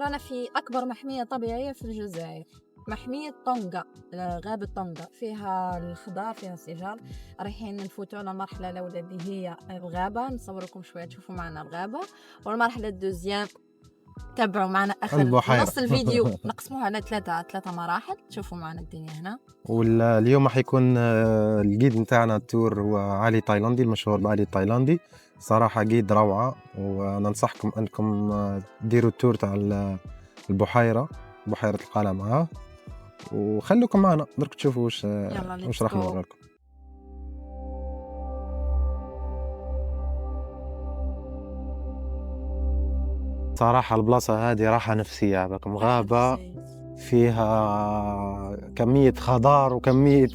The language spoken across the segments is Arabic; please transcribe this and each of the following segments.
رانا في أكبر محمية طبيعية في الجزائر، محمية طونغا. غابة طونغا فيها الخضار، فيها الشجر. رايحين نفوتوا على المرحلة الأولى اللي هي الغابة، نصوركم شوية تشوفوا معنا الغابة. والمرحلة الدوزيام تابعوا معنا آخر البحيرة. نص الفيديو، نقسموها على ثلاثة مراحل تشوفوا معنا الدنيا هنا. واليوم راح يكون الجيد نتاعنا التور هو علي تايلاندي، المشهور بعلي التايلاندي. صراحة جيد روعة، وننصحكم أنكم ديروا التور تاع البحيرة، بحيرة القلعة، وخلوكم معنا درك تشوفوا وش راح نوريكم. صراحة البلاصة هذه راحة نفسية، باكم غابة فيها كمية خضار وكمية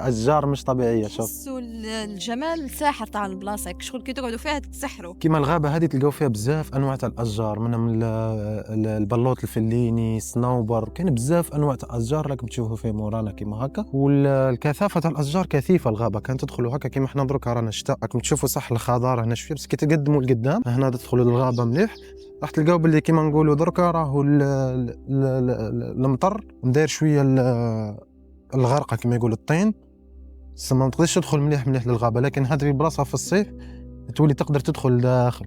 أشجار مش طبيعية. شوف تحسوا الجمال الساحر تاع البلاصة، شغل كي تقعدوا فيها تسحروا. كيما الغابة هذه تلقاو فيها بزاف أنواع تاع الأشجار، منهم البلوط الفليني، الصنوبر، كاين بزاف أنواع تاع الأشجار راكم تشوفوا فيه مورانا كيما هكا. والكثافة تاع الأشجار كثيفة الغابة، كان تدخلوا هكا كيما حنا دروك رانا شتاء راكم تشوفوا صح الخضار هنا شوية، بس كي تقدموا لقدام هنا تدخلوا للغابة مليح راح تلقاو باللي كيما نقولوا دركا راهو المطر مداير شويه الغرقه كيما يقول الطين، ما تقدرش تدخل مليح للغابه. لكن هذه البلاصه في الصيف تولي تقدر تدخل داخل.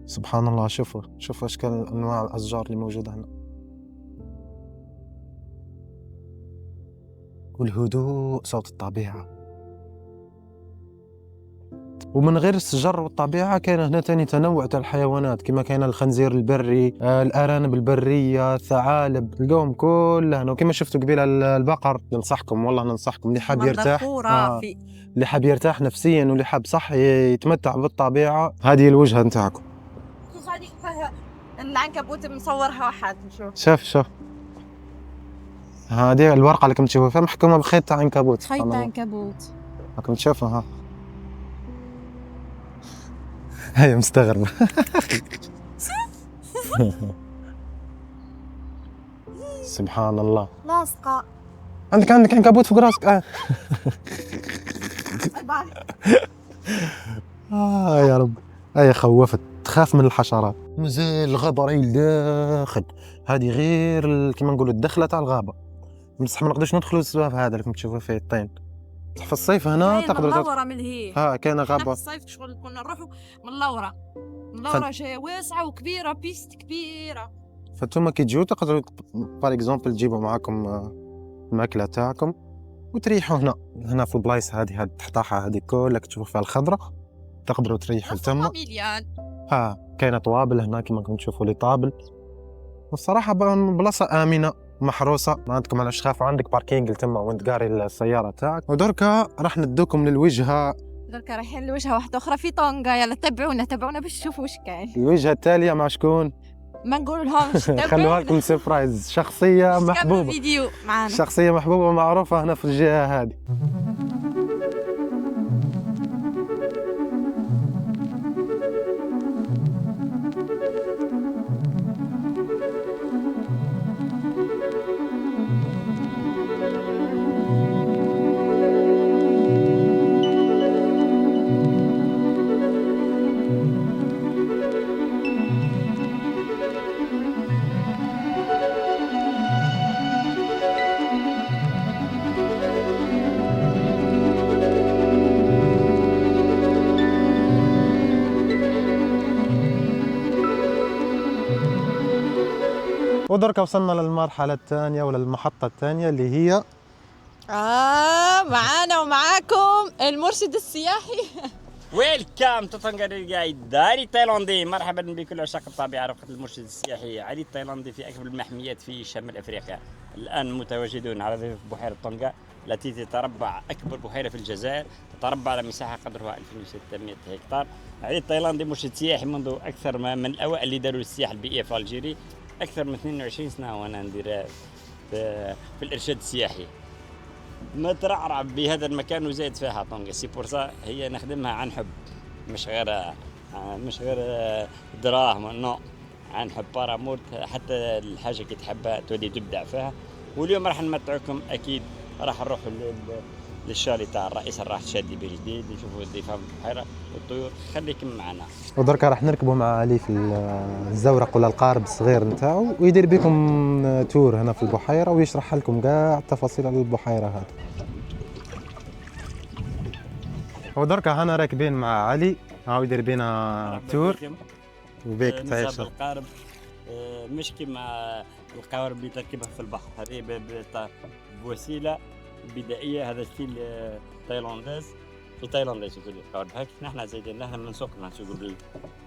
سبحان الله، شوفوا اشكال انواع الاشجار اللي موجوده هنا، والهدوء، صوت الطبيعه. ومن غير الشجر والطبيعة كاين هنا تاني تنوع تاع الحيوانات، كما كاين الخنزير البري، الأرانب البرية، الثعالب، تلقاهم كلها هنا. وكما شفتوا قبيله البقر. ننصحكم والله ننصحكم اللي حاب يرتاح، اللي حاب يرتاح نفسيا واللي حاب صح يتمتع بالطبيعة، هذه الوجهة نتاعكم. العنكبوت مصورها واحد نشوف. شوف هذه الورقة اللي كنت تشوفوها فيها محكومة بخيط تاع عنكبوت. خيط عنكبوت راكم تشوفوها هي مستغربة. سبحان الله، لاصقة. عندك عنكبوت فوق راسك. يا رب، هي خوفت، تخاف من الحشرات. مازال الغابة راهي لداخل، هذه غير كيما نقولوا الدخلة تاع الغابة، بصح ما نقدرش ندخلوا السباب هذا اللي تشوفوا فيه الطين. في الصيف هنا تقدروا ملورة من هي. كاين غابة في الصيف شغل كنا نروحوا ملورة جاية واسعة وكبيرة، بيست كبيرة. فانتوما كي تجيو تقدروا بار اكزومبل تجيبوا معاكم الماكلة تاعكم وتريحوا هنا في البلايص هذه التحتاحة هذه كلها تشوفوا فيها الخضرة، تقدروا تريحوا تما. كاينه طوابل هنا كما كنتم تشوفوا لي طابل. والصراحه بلاصه امنه محروسه، ما عندكم علاش تخافوا، عندك باركينغ تما وين تقاري السياره تاعك. ودركا راح ندوكم للوجهه، دركا رايحين لوجهه واحده اخرى في طونغا. يلا تابعونا باش تشوفوا واش كاين. الوجهه التاليه مع شكون؟ ما نقول لهمش. خلوها لكم سيربرايز. شخصيه محبوبه، فيديو معانا، شخصيه محبوبه ومعروفه هنا في الجهه هذه. ودركا وصلنا للمرحلة الثانية ولا المحطة الثانية اللي هي معانا ومعاكم المرشد السياحي. ويلكم تو طونغا الجايد علي التايلاندي. مرحبا بكل عشاق الطبيعة، رفقة المرشد السياحي علي التايلاندي في أكبر المحميات في شمال أفريقيا. الآن متواجدون على ضفاف بحيرة طونغا التي تتربع أكبر بحيرة في الجزائر، تتربع على مساحة قدرها 2600 هكتار. علي التايلاندي مرشد سياحي منذ أكثر من الأوائل اللي داروا السياحة البيئية في الجيري. أكثر من 22 سنة وأنا ندير في الإرشاد السياحي. نترعرع بهذا المكان وزايد فيها طونغا، سي بورصا هي نخدمها عن حب، مش غير دراهم، نو، عن حب بارامور. حتى الحاجة كي تحبها تولي تبدع فيها. واليوم راح نمتعكم، أكيد راح نروح للشالي تاع الرئيس الراح شادي بجديد، نشوفوا الضيفان في البحيره والطيور. خليكم معنا. ودركا راح نركبوا مع علي في الزورق ولا القارب الصغير نتاعو، ويدير بكم تور هنا في البحيره ويشرح لكم كاع التفاصيل على البحيره هذه. ودركا هنا راكبين مع علي، هاو يدير بينا تور وبيك تعيش. القارب مش كيما القوارب اللي تركبها في البحر، هذه بوسيله بدائيه، هذا ستيل تايلانديز. التايلانديز يقول القوارب هيك، نحن زايدين لها من سوقنا نسوقوا.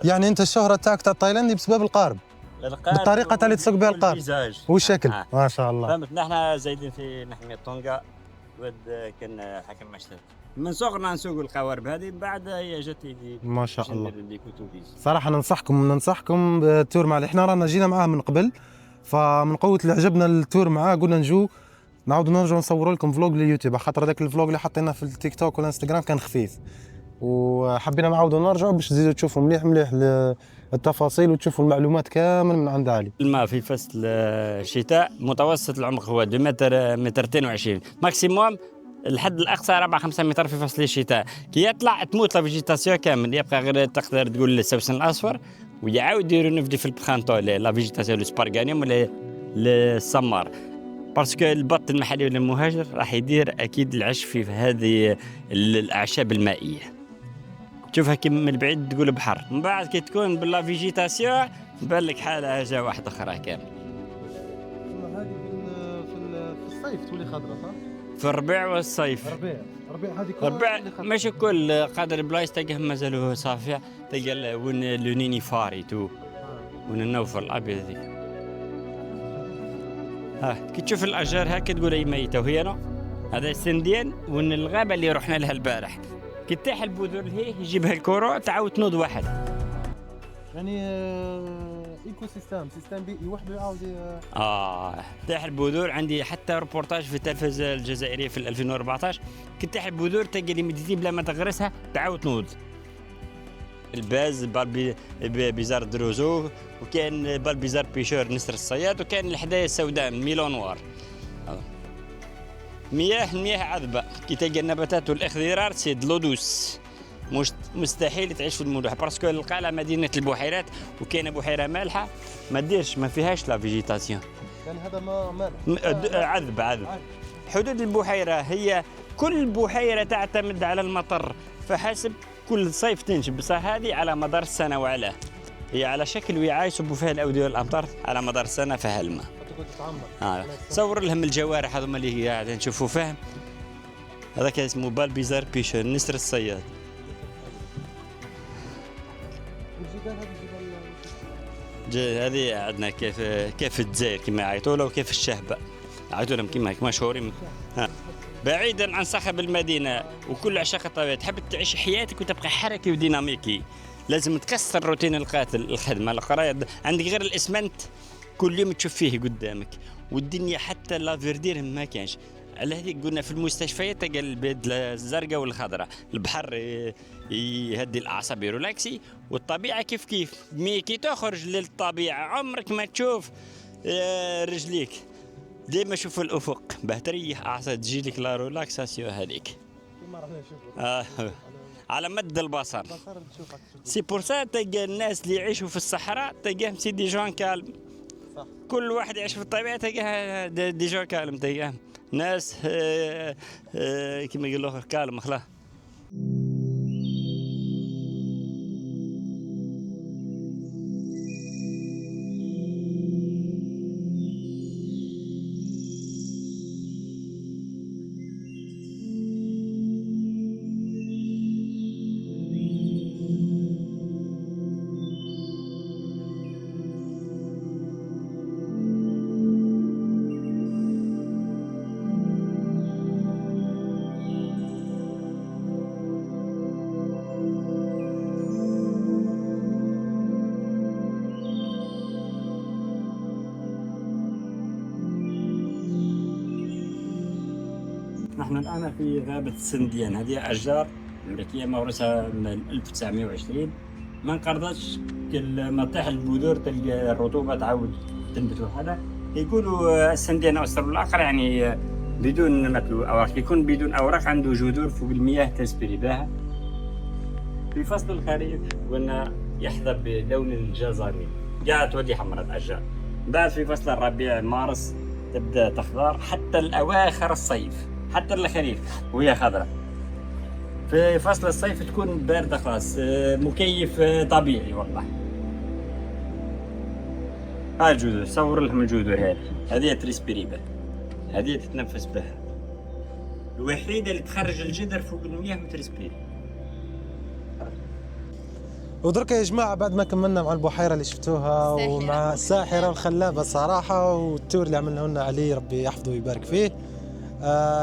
يعني انت الشهره تاعك تاع التايلاندي بسبب القارب، بالطريقه اللي تسوق بها القارب والشكل. ما شاء الله. فهمت. نحن زايدين في محميه طونغا، ود كان حكم مشتى من صغرنا نسوق القوارب هذه، بعد هي جت يدي ما شاء الله. صراحه ننصحكم بالتور مع احنا رانا جينا معاه من قبل، فمن قوه اللي عجبنا التور معاه قلنا نجو نعاودوا نرجعوا نصوروا لكم فلوق لليوتيوب، خاطر هذاك الفلوق اللي حطيناه في التيك توك والانستغرام كان خفيف، وحبينا نعاودوا نرجعوا باش تزيدوا تشوفوا مليح التفاصيل وتشوفوا المعلومات كامل من عند علي. الماء في فصل الشتاء متوسط العمق هو 2 متر 222 ماكسيموم، الحد الاقصى 4-5 متر في فصل الشتاء. كي يطلع تموت لا فيجيتاسيون كامل، يبقى غير تقدر تقول السوسن الاصفر، ويعاود يديروا نفدي في البخانتو لا فيجيتاسيون السبارغانيوم ولا السمار، باسكو البط المحلي ولا المهاجر راح يدير اكيد العش في هذه الاعشاب المائيه. تشوفها كي من البعيد تقول بحر، من بعد كي تكون باللا فيجيتاسيون تبان لك حاله جا واحده اخرى كامل. هذه في الصيف تولي خضراء صح؟ في الربيع والصيف. ربيع هذه الربيع ماشي كل قادر بلايص تلقاه مازالوا صافيه، تلقى وين لونيني فاري تو وين النوفر الابيض ذيك. كي تشوف الاشجار هكا تقول هي ميته وهي نو. هذا السنديان وين الغابه اللي رحنا لها البارح، كي تطيح البذور هي يجيبها الكورو تعاود تنوض واحد. يعني ايكو سيستم بيئي وحده يعاود تطيح البذور. عندي حتى ريبورتاج في التلفزه الجزائريه في 2014، كي تطيح البذور تلقى لي مديتي بلا ما تغرسها تعاود تنوض. الباز بالبيزار دروزو، وكان بالبيزار بيشور نسر الصياد، وكان الحدايا السوداء ميلون نوار. المياه عذبه، كي تلقى النباتات والاخضرار سيد لودوس، مستحيل تعيش في الملوحه، باسكو القلعه مدينه البحيرات، وكاينه بحيره مالحه ما فيهاش لا فيجيتاسيون. كان هذا ما مالح عذب. حدود البحيره هي كل بحيره تعتمد على المطر فحسب، كل صيف تنجم، بصح هذه على مدار السنه وعلاه، هي على شكل وعاء يصبوا فيها الاوديه والامطار على مدار السنه فيها الماء. صور لهم الجوارح هذوما اللي قاعدين نشوفوا فيهم، هذاك اسمه بالبيزار بيشر نسر الصياد. هذه عندنا كيف الجزائر كما يعيطوا له، وكيف الشهبه يعيطوا لهم كما مشهورين. بعيدا عن صخب المدينه وكل عشاق الطبيعه، تحب تعيش حياتك وتبقى حركي وديناميكي، لازم تكسر روتين الخدمه القرايه. عندك غير الاسمنت كل يوم تشوف فيه قدامك، والدنيا حتى لا فيردير ما كانش. على هذيك قلنا في المستشفيات تلقى البيض الزرقاء والخضراء، البحر يهدي الاعصاب ريلاكسي، والطبيعه كيف مي كي تخرج للطبيعه عمرك ما تشوف رجليك، ديما شوف الافق باه تريح اعصاب تجيلك لا ريلاكساسيون هذيك على مد البصر. سي بور سا تلقى الناس اللي يعيشوا في الصحراء تلقاهم سي دي جون كالم، كل واحد يعيش في الطبيعه تلقاه دي جون كالم، تلقاهم ناس كما يقولوا كالم خلاص. نحن الآن في غابة السنديان، هذه أشجار أمريكية موروثة من 1920، ما انقرضتش. كل ما طيح البذور تلقى الرطوبة تعاود تنبت. هذا يقولوا السنديان أو السرب الآخر يعني بدون مثل أوراق، يكون بدون أوراق، عنده جذور فوق المياه تسبري بها. في فصل الخريف قلنا يحظى بلون الجزري، جاءت تولي حمراء الأشجار. بعد في فصل الربيع مارس تبدأ تخضر حتى الأواخر الصيف، حتى الخريف وهي خضراء. في فصل الصيف تكون باردة خلاص، مكيف طبيعي والله. هاي الجذور، صور لهم الجذور هذه تريسبيري بها، هذه تتنفس بها، الوحيدة اللي تخرج الجذر فوق المياه وتريسبيري. ودرك يا جماعة بعد ما كملنا مع البحيرة اللي شفتوها ومع الساحرة الخلابة صراحة، والتور اللي عملنا لنا عليه ربي يحفظه ويبارك فيه،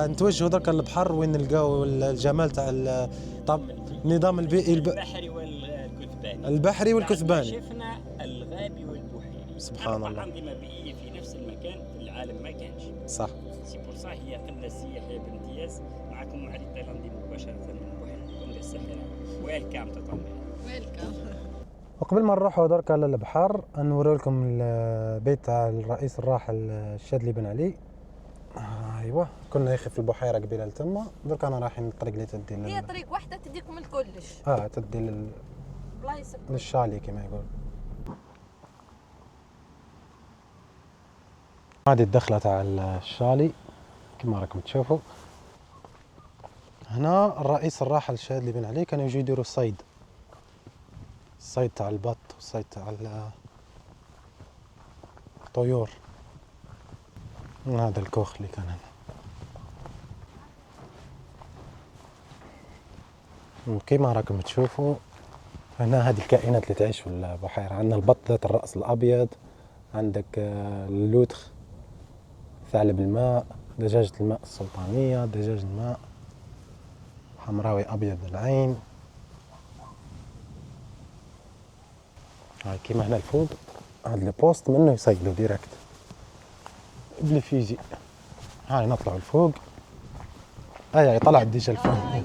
نتوجهوا درك للبحر وين نلقاو الجمال تاع النظام البيئي البحري والكثباني. البحري والكثباني. شفنا الغابي والبحيري، سبحان الله. أنظمة بيئية في نفس المكان في العالم ما كانش. صح. سي بور صح هي قلة سياحية بامتياز. معكم معالي التايلاندي مباشرة من بحيرة طونغا الساحرة. ويلكام تو طونغا. ويلكام. وقبل ما نروحوا درك على البحر نوري لكم البيت تاع الرئيس الراحل الشاذلي بن علي. ايوه كنا يا اخي في البحيره قبيله لتما، درك انا رايحين الطريق اللي تدي هي طريق واحده تديكم الكلش. تدي بلايص للشالي كما يقول. هذه الدخله تاع الشالي كما راكم تشوفوا. هنا الرئيس الراحل الشاذلي بن علي كانوا يجوا يديروا الصيد تاع البط والصيد تاع الطيور. هذا الكوخ اللي كان هنا. وكما راكم تشوفوا هنا هذه الكائنات اللي تعيش في البحيرة. عندنا البط ذات الرأس الأبيض، عندك اللوتخ، ثعلب الماء، دجاجة الماء السلطانية، دجاج الماء حمراوي أبيض العين. هاي كيما هنا الفوق هاد البوست منه يصيدوا ديريكت بلي فيزي. هاي نطلعوا الفوق. هاي طلع الدجاج الفوق.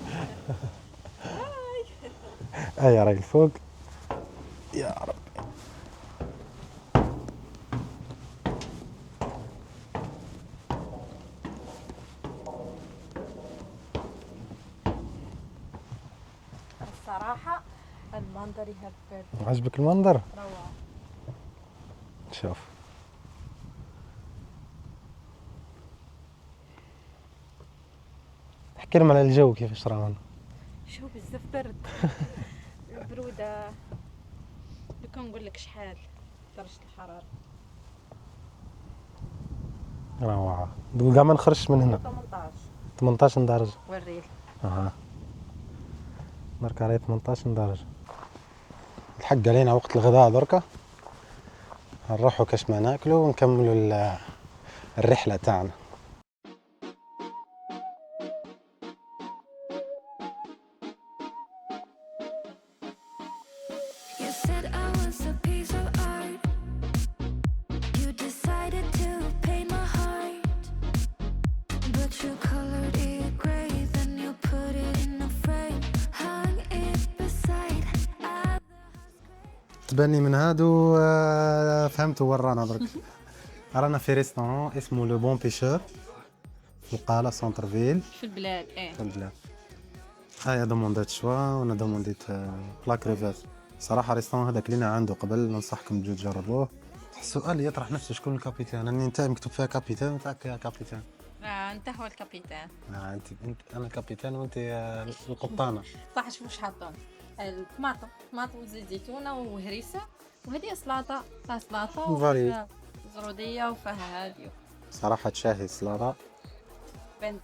هاي راي الفوق يا رب. الصراحة المنظر يهبل. عجبك المنظر؟ روعة. شوف احكي لهم على الجو كيفاش راهو. شو بزاف برد. البرودة بكون نقول لك شحال درجة الحرارة. روعة. كاع ما نخرجش من هنا. 18 درجة. وريل. درك عليه 18 درجة. الحق علينا وقت الغداء دركا. نروحوا كاش ما ناكلوا ونكملوا الرحلة تاعنا. تبني من هادو فهمتوا ورانا درك. رانا في ريستورون اسمه لو بون بيشور في القالة سونتر فيل في البلاد. في البلاد. هيا دومونديت شوا وانا دومونديت بلا كريفات. صراحة ريستورون هذاك لينا عنده قبل، ننصحكم تجوا تجربوه. السؤال يطرح نفسه شكون الكابيتان؟ اني انت مكتوب فيها كابيتان وتاعك كابيتان. انت هو الكابيتان. انت انا الكابيتان وانت القبطانة. صح. شوف واش حاطين الطماطم وزيت زيتونه وهريسه، وهذه سلطه فيها سلطه وفيها زروديه وفيها هادي. صراحه تشاهي سلطه بنت.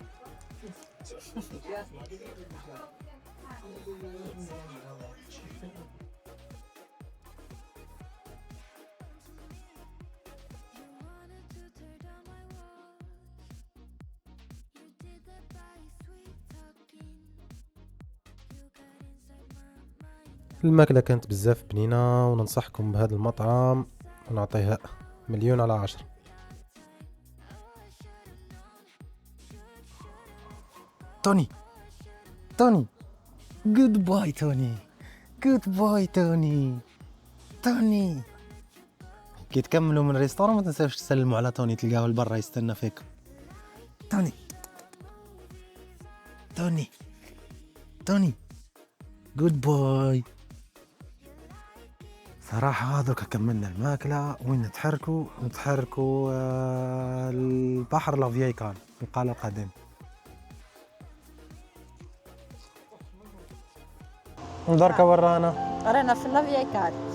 الماكلة كانت بزاف بنينة وننصحكم بهذا المطعم ونعطيها 1,000,000/10. توني جود باي توني كي تكملوا من الريستوران ما تنساوش تسلموا على توني، تلقاه لبرا يستنى فيكم. توني توني جود بوي. صراحة هذوك كملنا الماكلة وين نتحركوا البحر لافياي كان القلعة القديم. ودركا ورانا في لافياي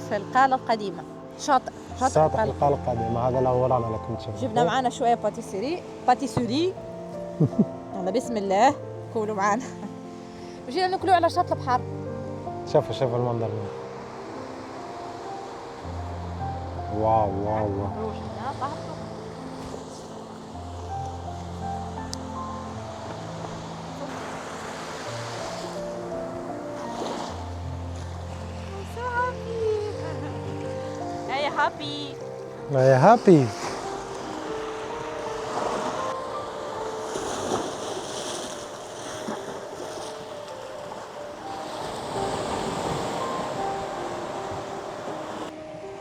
في القالة القديمة، شاطئ القلعة القديمة. هذا اللي ورانا اللي كنت شايفه. جبنا معنا شوية باتيسوري يلا بسم الله كولوا معنا. وجينا ناكلوا على شاطئ البحر. شوفوا المنظر. واو هابي.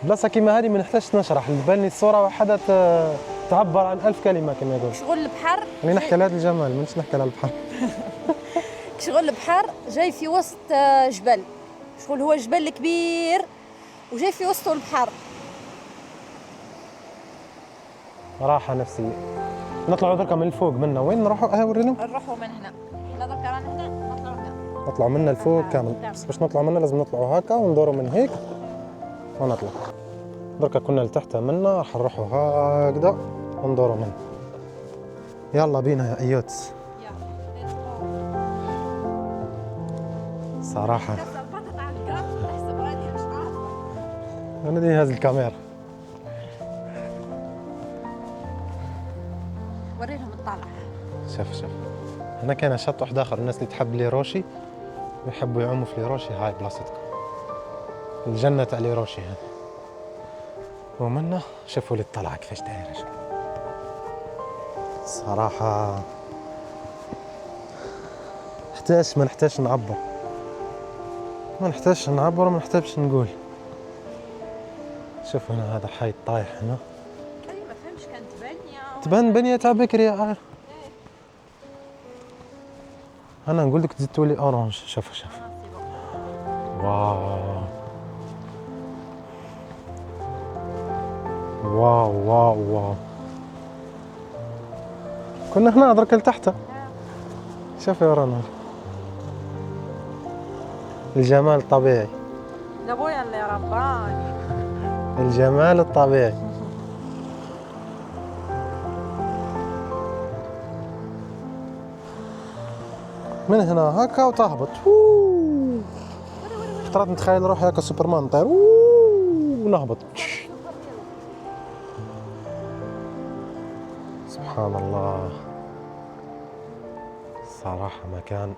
بلاصة كيما هذه ما نحتاجش نشرح، تبان الصورة وحدة تعبر عن 1000 كلمة كما يقول. شغل البحر أنا نحكي على هذا الجمال مانيش نحكي على البحر. شغل البحر جاي في وسط جبل، شغل هو جبل كبير وجاي في وسطه البحر. راحة نفسية. نطلعوا دركا من الفوق منا وين نروحوا؟ ورينا. نروحوا من هنا. احنا دركا رانا هنا نطلعوا هنا. نطلعوا منا الفوق كامل، بس باش نطلعوا منا لازم نطلعوا هكا وندوروا من هيك ونطلع. دركا كنا لتحت منا راح نروحوا هكذا وندوروا منا. يلا بينا يا ايوتس. صراحة أنا دي هذه الكاميرا. وريهم الطلعة. شوف هنا كان شط واحد آخر، الناس اللي تحب لي روشي ويحبوا يعوموا في لي روشي، هاي بلاصتكم الجنة تاع لي روشي هذه. ومنا شوفوا لي الطلعة كيفاش دايرة. صراحة ما نحتاجش نعبر وما نحتاجش نقول. شوف هنا هذا حي طايح هنا. ما فهمش كانت بنية. تبان بنية تاع بكري عارف. أنا نقول لك زدتوا لي أورانج. شوف واو كنا هنا درك لتحت. شوف يا رنا الجمال الطبيعي. لابويا اللي رباني. الجمال الطبيعي. من هنا هكا وتهبط. خطرات نتخيل روحي هكا سوبرمان نطير ونهبط. سبحان الله. صراحة مكان.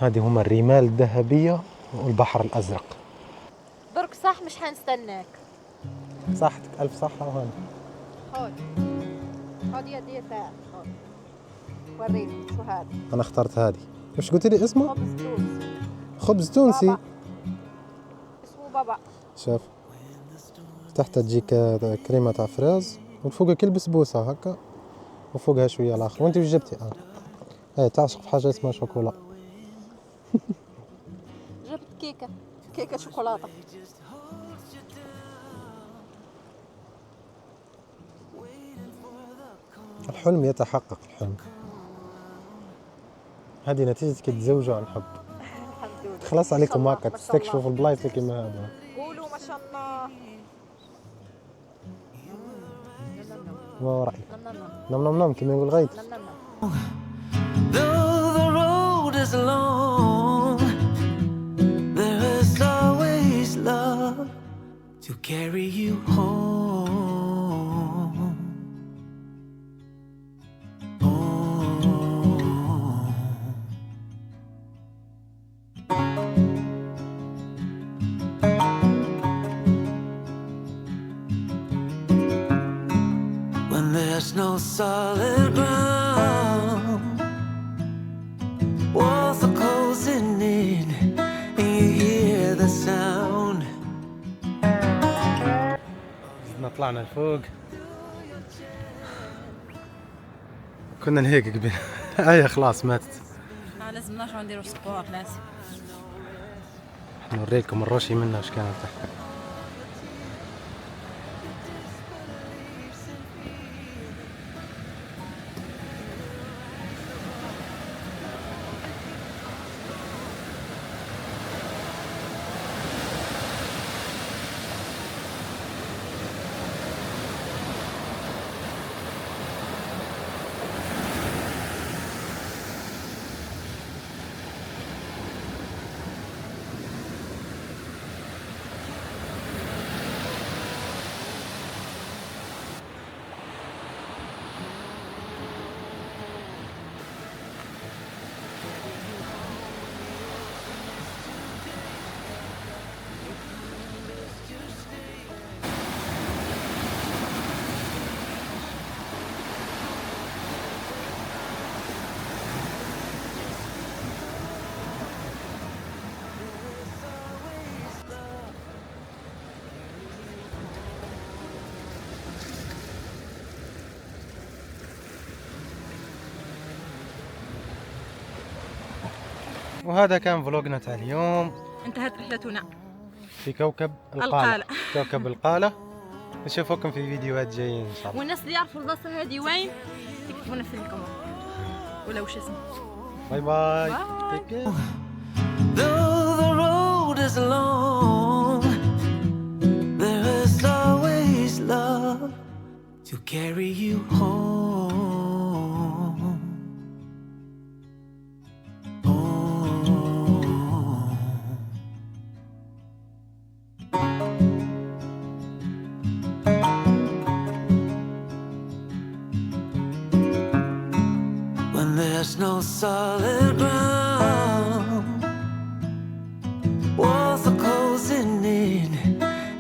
هذه هما الرمال الذهبية والبحر الأزرق. درك صح مش حنستناك. صحتك ألف صحة. وهذا خذ يدي تاعك. وريني شو هذا. أنا اخترت هذه. وش قلت لي اسمه؟ خبز تونسي. خبز تونسي. بابا. اسمه بابا. شوف تحت تجيك كريمة تاع فريز وفوقها كل بسبوسة هكا وفوقها شوية الآخر. وأنت وش جبتي؟ هي تعشق في حاجة اسمها شوكولا. جبت كيكة شوكولاتة. الحلم يتحقق. الحلم هذه نتيجة كي تزوجوا عن حب. الحمد لله. خلاص عليكم هكا تستكشفوا في البلايص اللي كيما هذا. قولوا ما شاء الله. ما رأيك؟ نم كيما يقول غيث. Though the road is long, there is always love to carry you home. When there's no solid ground, walls are closing in, and you hear the sound. طلعنا لفوق. كنا نهيك قبل. هاي خلاص ماتت. لازم نرجعوا نديروا سبور لازم. نوريكم الرشي منها اش كانت تحت. وهذا كان فلوقنا تاع اليوم انتهت رحلتنا في كوكب القالة. كوكب القالة. نشوفكم في فيديوهات جايين ان شاء الله. والناس اللي يعرفوا البلاصه هذه وين يكتبوا لنا في الكومنت ولا وش اسمه. باي باي. باي. Take care. Though the road is long, there is always love to carry you home. Home. When there's no solid ground